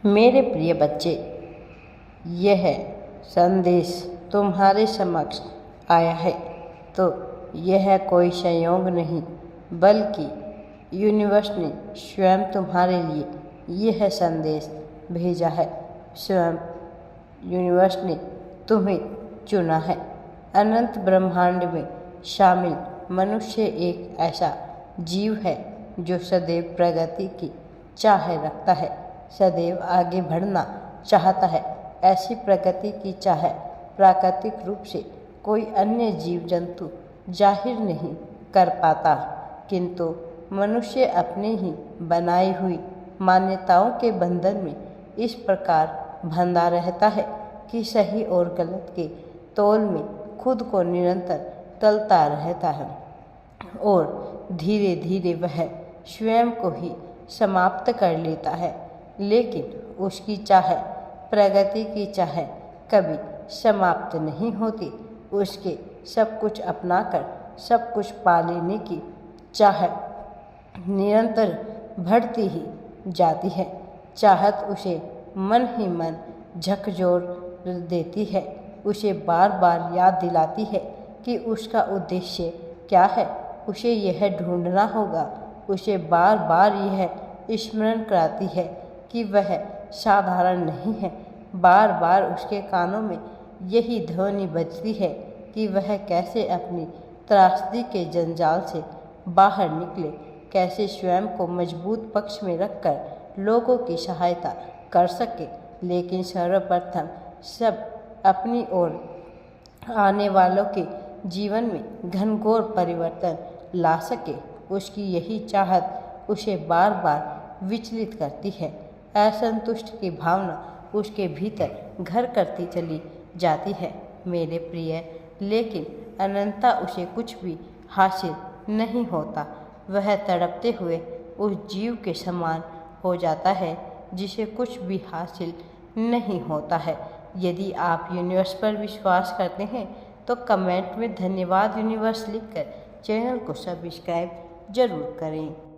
मेरे प्रिय बच्चे, यह संदेश तुम्हारे समक्ष आया है तो यह कोई संयोग नहीं, बल्कि यूनिवर्स ने स्वयं तुम्हारे लिए यह संदेश भेजा है। स्वयं यूनिवर्स ने तुम्हें चुना है। अनंत ब्रह्मांड में शामिल मनुष्य एक ऐसा जीव है जो सदैव प्रगति की चाह रखता है, सदैव आगे बढ़ना चाहता है। ऐसी प्रगति की चाह प्राकृतिक रूप से कोई अन्य जीव जंतु जाहिर नहीं कर पाता, किंतु मनुष्य अपने ही बनाई हुई मान्यताओं के बंधन में इस प्रकार बंधा रहता है कि सही और गलत के तौल में खुद को निरंतर तलता रहता है और धीरे धीरे वह स्वयं को ही समाप्त कर लेता है। लेकिन उसकी चाह, प्रगति की चाह कभी समाप्त नहीं होती। उसके सब कुछ अपनाकर सब कुछ पा लेने की चाह निरंतर बढ़ती ही जाती है। चाहत उसे मन ही मन झकझोर देती है, उसे बार बार याद दिलाती है कि उसका उद्देश्य क्या है। उसे यह ढूंढना होगा। उसे बार बार यह स्मरण कराती है कि वह साधारण नहीं है। बार बार उसके कानों में यही ध्वनि बजती है कि वह कैसे अपनी त्रासदी के जंजाल से बाहर निकले, कैसे स्वयं को मजबूत पक्ष में रखकर लोगों की सहायता कर सके। लेकिन सर्वप्रथम सब अपनी ओर आने वालों के जीवन में घनघोर परिवर्तन ला सके। उसकी यही चाहत उसे बार बार विचलित करती है। असंतुष्ट की भावना उसके भीतर घर करती चली जाती है मेरे प्रिय। लेकिन अनंतता उसे कुछ भी हासिल नहीं होता। वह तड़पते हुए उस जीव के समान हो जाता है जिसे कुछ भी हासिल नहीं होता है। यदि आप यूनिवर्स पर विश्वास करते हैं तो कमेंट में धन्यवाद यूनिवर्स लिखकर चैनल को सब्सक्राइब जरूर करें।